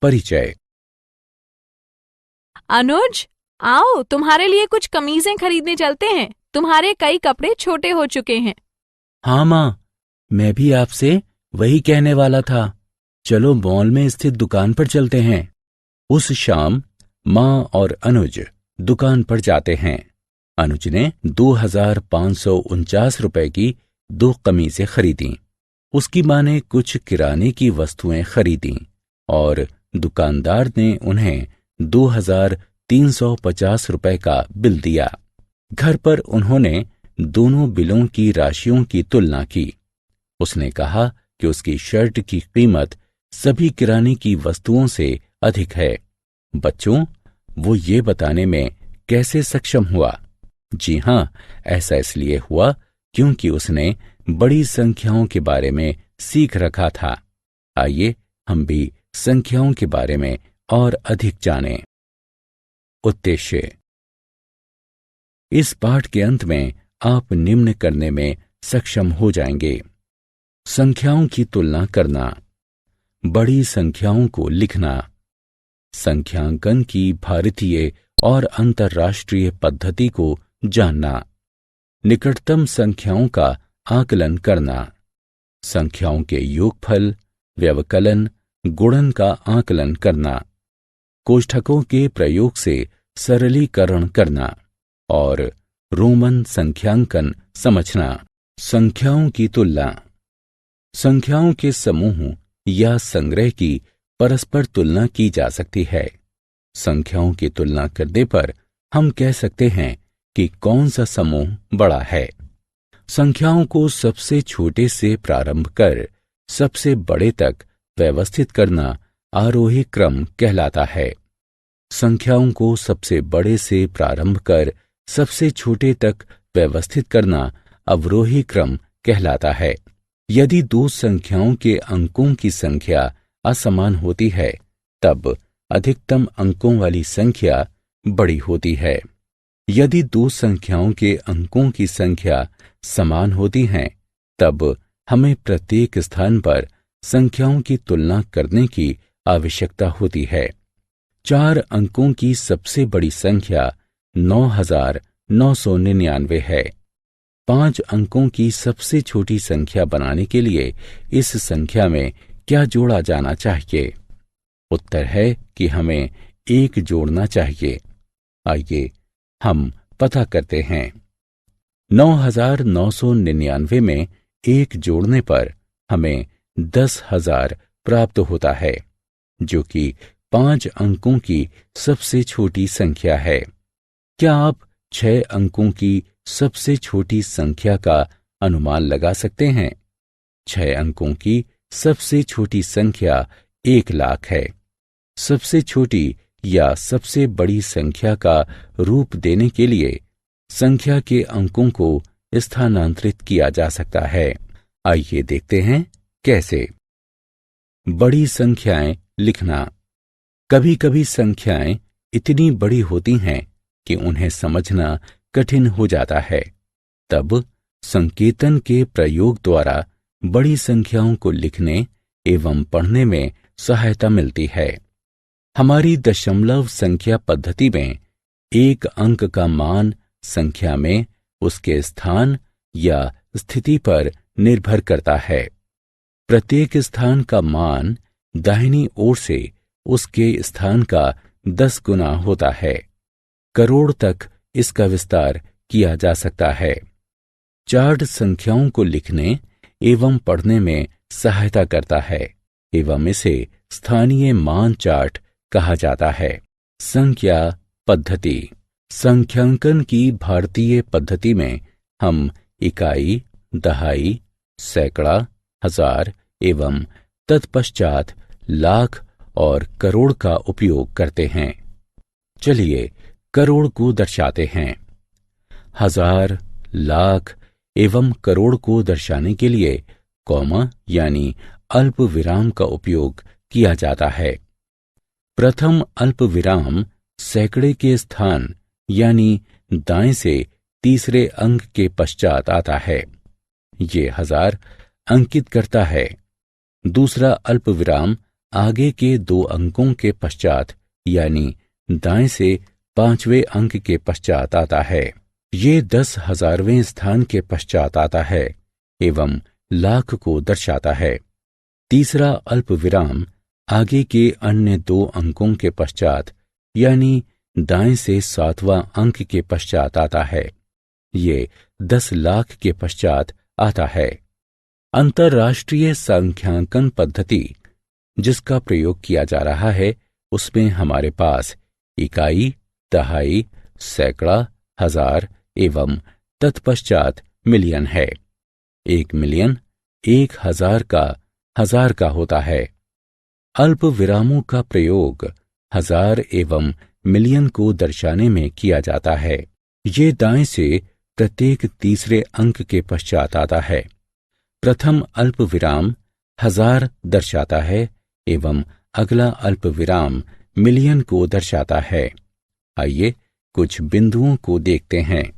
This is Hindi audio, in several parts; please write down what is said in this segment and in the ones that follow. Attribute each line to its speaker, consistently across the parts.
Speaker 1: परिचय।
Speaker 2: अनुज, आओ तुम्हारे लिए कुछ कमीजें खरीदने चलते हैं। तुम्हारे कई कपड़े छोटे हो चुके हैं।
Speaker 1: हाँ माँ, मैं भी आपसे वही कहने वाला था। चलो मॉल में स्थित दुकान पर चलते हैं। उस शाम माँ और अनुज दुकान पर जाते हैं। अनुज ने 2549 रुपए की 2 कमीजें खरीदी। उसकी माँ ने कुछ किराने की वस्तुएं खरीदी और दुकानदार ने उन्हें 2350 रुपए का बिल दिया। घर पर उन्होंने दोनों बिलों की राशियों की तुलना की। उसने कहा कि उसकी शर्ट की कीमत सभी किराने की वस्तुओं से अधिक है। बच्चों, वो ये बताने में कैसे सक्षम हुआ? जी हाँ, ऐसा इसलिए हुआ क्योंकि उसने बड़ी संख्याओं के बारे में सीख रखा था। आइए हम भी संख्याओं के बारे में और अधिक जानें। उद्देश्य। इस पाठ के अंत में आप निम्न करने में सक्षम हो जाएंगे। संख्याओं की तुलना करना, बड़ी संख्याओं को लिखना, संख्यांकन की भारतीय और अंतर्राष्ट्रीय पद्धति को जानना, निकटतम संख्याओं का आकलन करना, संख्याओं के योगफल, व्यवकलन, गुणन का आकलन करना, कोष्ठकों के प्रयोग से सरलीकरण करना और रोमन संख्यांकन समझना। संख्याओं की तुलना। संख्याओं के समूह या संग्रह की परस्पर तुलना की जा सकती है। संख्याओं की तुलना करने पर हम कह सकते हैं कि कौन सा समूह बड़ा है। संख्याओं को सबसे छोटे से प्रारंभ कर सबसे बड़े तक व्यवस्थित करना आरोही क्रम कहलाता है। संख्याओं को सबसे बड़े से प्रारंभ कर सबसे छोटे तक व्यवस्थित करना अवरोही क्रम कहलाता है। यदि दो संख्याओं के अंकों की संख्या असमान होती है, तब अधिकतम अंकों वाली संख्या बड़ी होती है। यदि दो संख्याओं के अंकों की संख्या समान होती हैं, तब हमें प्रत्येक स्थान पर संख्याओं की तुलना करने की आवश्यकता होती है। 4 अंकों की सबसे बड़ी संख्या 9999 है। 5 अंकों की सबसे छोटी संख्या बनाने के लिए इस संख्या में क्या जोड़ा जाना चाहिए? उत्तर है कि हमें 1 जोड़ना चाहिए। आइए हम पता करते हैं। 9999 में 1 जोड़ने पर हमें 10,000 प्राप्त होता है, जो कि 5 अंकों की सबसे छोटी संख्या है। क्या आप 6 अंकों की सबसे छोटी संख्या का अनुमान लगा सकते हैं? 6 अंकों की सबसे छोटी संख्या 1 लाख है। सबसे छोटी या सबसे बड़ी संख्या का रूप देने के लिए संख्या के अंकों को स्थानांतरित किया जा सकता है। आइए देखते हैं कैसे। बड़ी संख्याएं लिखना। कभी कभी संख्याएं इतनी बड़ी होती हैं कि उन्हें समझना कठिन हो जाता है। तब संकेतन के प्रयोग द्वारा बड़ी संख्याओं को लिखने एवं पढ़ने में सहायता मिलती है। हमारी दशमलव संख्या पद्धति में 1 अंक का मान संख्या में उसके स्थान या स्थिति पर निर्भर करता है। प्रत्येक स्थान का मान दाहिनी ओर से उसके स्थान का 10 गुना होता है। करोड़ तक इसका विस्तार किया जा सकता है। चार्ट संख्याओं को लिखने एवं पढ़ने में सहायता करता है एवं इसे स्थानीय मान चार्ट कहा जाता है। संख्या पद्धति। संख्यांकन की भारतीय पद्धति में हम इकाई, दहाई, सैकड़ा, हजार एवं तत्पश्चात लाख और करोड़ का उपयोग करते हैं। चलिए करोड़ को दर्शाते हैं। हजार, लाख एवं करोड़ को दर्शाने के लिए कॉमा यानी अल्प विराम का उपयोग किया जाता है। प्रथम अल्प विराम सैकड़े के स्थान यानी दाएं से तीसरे अंक के पश्चात आता है। ये हजार अंकित करता है। दूसरा अल्प विराम आगे के 2 अंकों के पश्चात यानी दाएं से 5वें अंक के पश्चात आता है। ये 10,000वें स्थान के पश्चात आता है एवं लाख को दर्शाता है। तीसरा अल्प विराम आगे के अन्य 2 अंकों के पश्चात यानी दाएं से 7वां अंक के पश्चात आता है। ये 10 लाख के पश्चात आता है। अंतर्राष्ट्रीय संख्यांकन पद्धति जिसका प्रयोग किया जा रहा है उसमें हमारे पास इकाई, दहाई, सैकड़ा, हजार एवं तत्पश्चात मिलियन है। 1 मिलियन 1,000 का होता है। अल्प विरामों का प्रयोग हजार एवं मिलियन को दर्शाने में किया जाता है। ये दाएं से प्रत्येक तीसरे अंक के पश्चात आता है। प्रथम अल्प विराम 1000 दर्शाता है एवं अगला अल्प विराम मिलियन को दर्शाता है। आइए कुछ बिंदुओं को देखते हैं।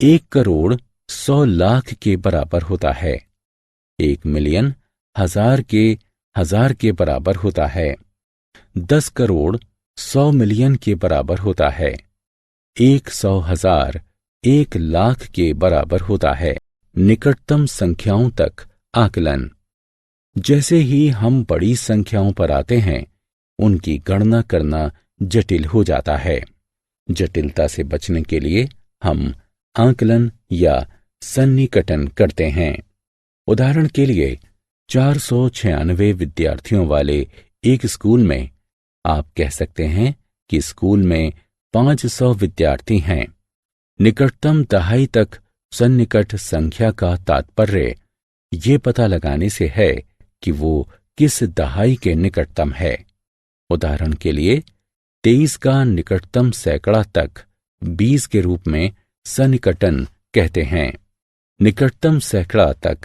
Speaker 1: 1 करोड़ 100 लाख के बराबर होता है। 1 मिलियन 1000 के बराबर होता है। 10 करोड़ 100 मिलियन के बराबर होता है। 100,000 1 लाख के बराबर होता है। निकटतम संख्याओं तक आकलन। जैसे ही हम बड़ी संख्याओं पर आते हैं उनकी गणना करना जटिल हो जाता है। जटिलता से बचने के लिए हम आकलन या सन्निकटन करते हैं। उदाहरण के लिए 496 विद्यार्थियों वाले एक स्कूल में आप कह सकते हैं कि स्कूल में 500 विद्यार्थी हैं। निकटतम दहाई तक सन्निकट संख्या का तात्पर्य ये पता लगाने से है कि वो किस दहाई के निकटतम है। उदाहरण के लिए 23 का निकटतम सैकड़ा तक 20 के रूप में सन्निकटन कहते हैं। निकटतम सैकड़ा तक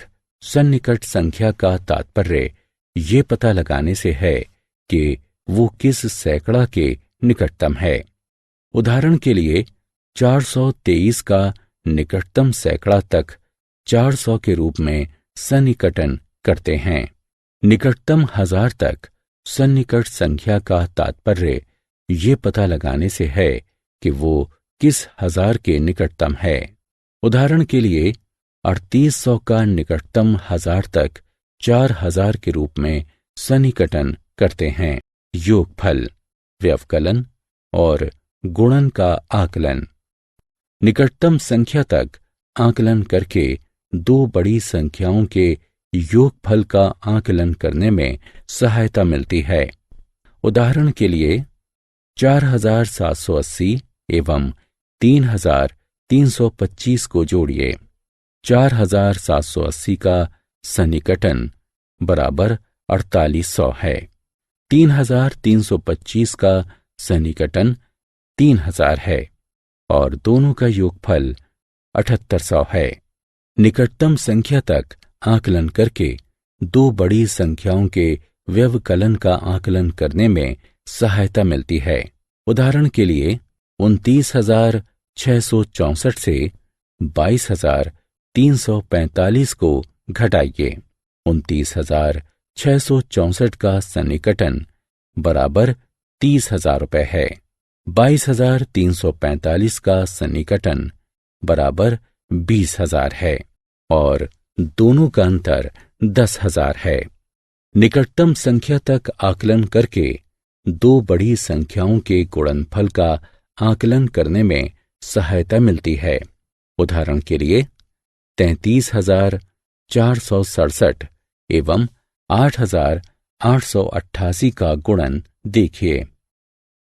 Speaker 1: सन्निकट संख्या का तात्पर्य ये पता लगाने से है कि वो किस सैकड़ा के निकटतम है। उदाहरण के लिए 423 का निकटतम सैकड़ा तक 400 के रूप में सन्निकटन करते हैं। निकटतम 1000 तक सन्निकट संख्या का तात्पर्य ये पता लगाने से है कि वो किस 1000 के निकटतम है। उदाहरण के लिए 3800 का निकटतम 1000 तक 4000 के रूप में सन्निकटन करते हैं। योगफल, व्यवकलन और गुणन का आकलन। निकटतम संख्या तक आकलन करके 2 बड़ी संख्याओं के योगफल का आकलन करने में सहायता मिलती है। उदाहरण के लिए 4780 एवं 3325 को जोड़िए। 4780 का सन्निकटन बराबर 4800 है। 3325 का सन्निकटन 3000 है और दोनों का योगफल 7800 है। निकटतम संख्या तक आकलन करके 2 बड़ी संख्याओं के व्यवकलन का आकलन करने में सहायता मिलती है। उदाहरण के लिए 29,664 से 22,345 को घटाइए। 29,664 का सन्निकटन बराबर 30,000 रुपये है। 22,345 का सन्निकटन बराबर 20,000 है और दोनों का अंतर 10,000 है। निकटतम संख्या तक आकलन करके 2 बड़ी संख्याओं के गुणनफल का आकलन करने में सहायता मिलती है। उदाहरण के लिए 33,467 एवं 8,888 का गुणन देखिए।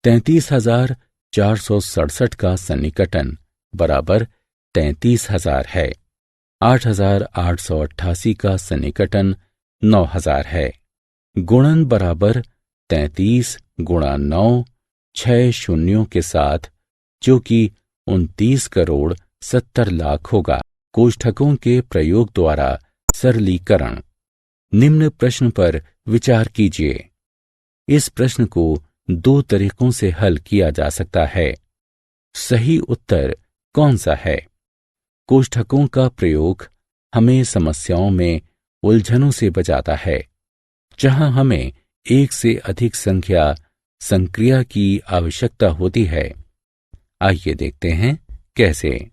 Speaker 1: 33,467 का सन्निकटन बराबर 33,000 है। 8,888 का सन्निकटन 9,000 है। गुणन बराबर 33 गुणा 9 6 शून्यों के साथ जो कि 29 करोड़ 70 लाख होगा। कोष्ठकों के प्रयोग द्वारा सरलीकरण। निम्न प्रश्न पर विचार कीजिए। इस प्रश्न को 2 तरीकों से हल किया जा सकता है। सही उत्तर कौन सा है? कोष्ठकों का प्रयोग हमें समस्याओं में उलझनों से बचाता है। जहां हमें एक से अधिक संख्या संक्रिया की आवश्यकता होती है। आइए देखते हैं कैसे।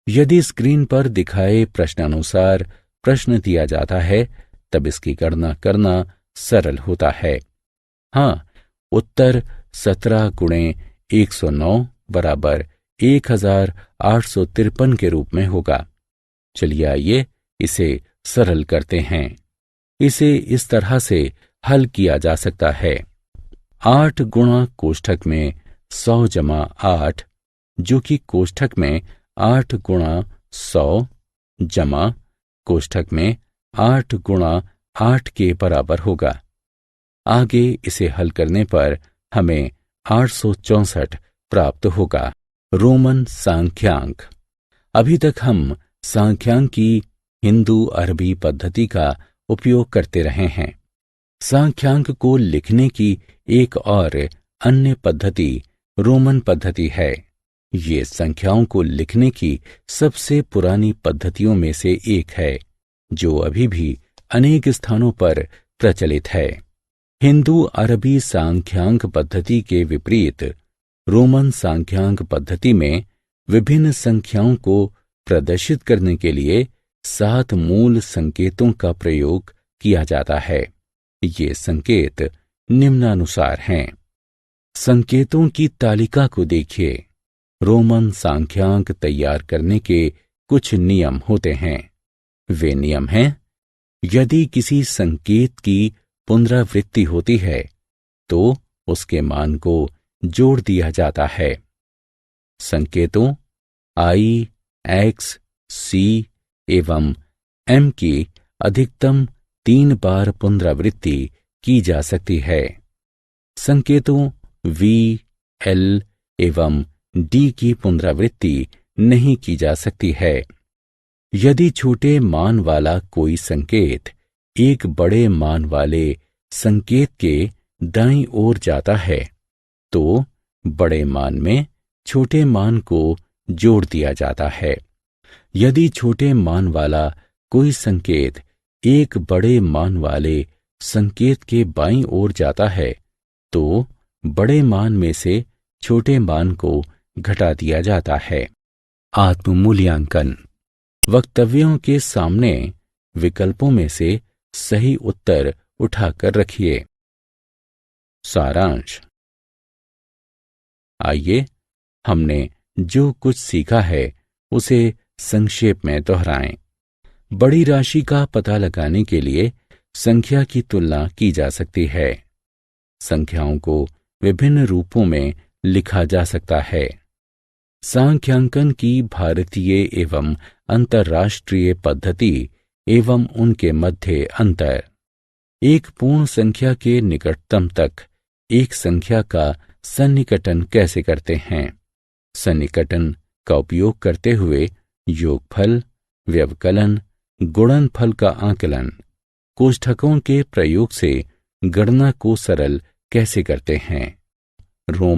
Speaker 1: यदि स्क्रीन पर दिखाए प्रश्नानुसार प्रश्न दिया जाता है तब इसकी गणना करना सरल होता है। हाँ, उत्तर 17 गुणे 109 बराबर 1853 के रूप में होगा। चलिए आइए इसे सरल करते हैं। इसे इस तरह से हल किया जा सकता है। 8 गुणा कोष्ठक में 100 जमा 8, जो कि कोष्ठक में 8 गुणा 100 जमा कोष्ठक में 8 गुणा 8 के बराबर होगा। आगे इसे हल करने पर हमें 864 प्राप्त होगा। रोमन सांख्यांक। अभी तक हम सांख्यांक की हिंदू अरबी पद्धति का उपयोग करते रहे हैं। सांख्यांक को लिखने की एक और अन्य पद्धति रोमन पद्धति है। ये संख्याओं को लिखने की सबसे पुरानी पद्धतियों में से एक है, जो अभी भी अनेक स्थानों पर प्रचलित है। हिंदू अरबी सांख्यांक पद्धति के विपरीत रोमन सांख्यांक पद्धति में विभिन्न संख्याओं को प्रदर्शित करने के लिए 7 मूल संकेतों का प्रयोग किया जाता है। ये संकेत निम्नानुसार हैं। संकेतों की तालिका को देखिए। रोमन सांख्यांक तैयार करने के कुछ नियम होते हैं। वे नियम हैं: यदि किसी संकेत की पुनरावृत्ति होती है तो उसके मान को जोड़ दिया जाता है। संकेतों I, X, C एवं M की अधिकतम 3 बार पुनरावृत्ति की जा सकती है। संकेतों V, L एवं D की पुनरावृत्ति नहीं की जा सकती है। यदि छोटे मान वाला कोई संकेत एक बड़े मान वाले संकेत के दाईं ओर जाता है तो बड़े मान में छोटे मान को जोड़ दिया जाता है। यदि छोटे मान वाला कोई संकेत एक बड़े मान वाले संकेत के बाईं ओर जाता है तो बड़े मान में से छोटे मान को घटा दिया जाता है। आत्ममूल्यांकन। वक्तव्यों के सामने विकल्पों में से सही उत्तर उठाकर रखिए। सारांश। आइए हमने जो कुछ सीखा है उसे संक्षेप में दोहराएं। बड़ी राशि का पता लगाने के लिए संख्या की तुलना की जा सकती है। संख्याओं को विभिन्न रूपों में लिखा जा सकता है। सांख्यांकन की भारतीय एवं अंतर्राष्ट्रीय पद्धति एवं उनके मध्य अंतर। एक पूर्ण संख्या के निकटतम तक एक संख्या का सन्निकटन कैसे करते हैं। सन्निकटन का उपयोग करते हुए योगफल, व्यवकलन, गुणनफल का आकलन, कोष्ठकों के प्रयोग से गणना को सरल कैसे करते हैं। रोम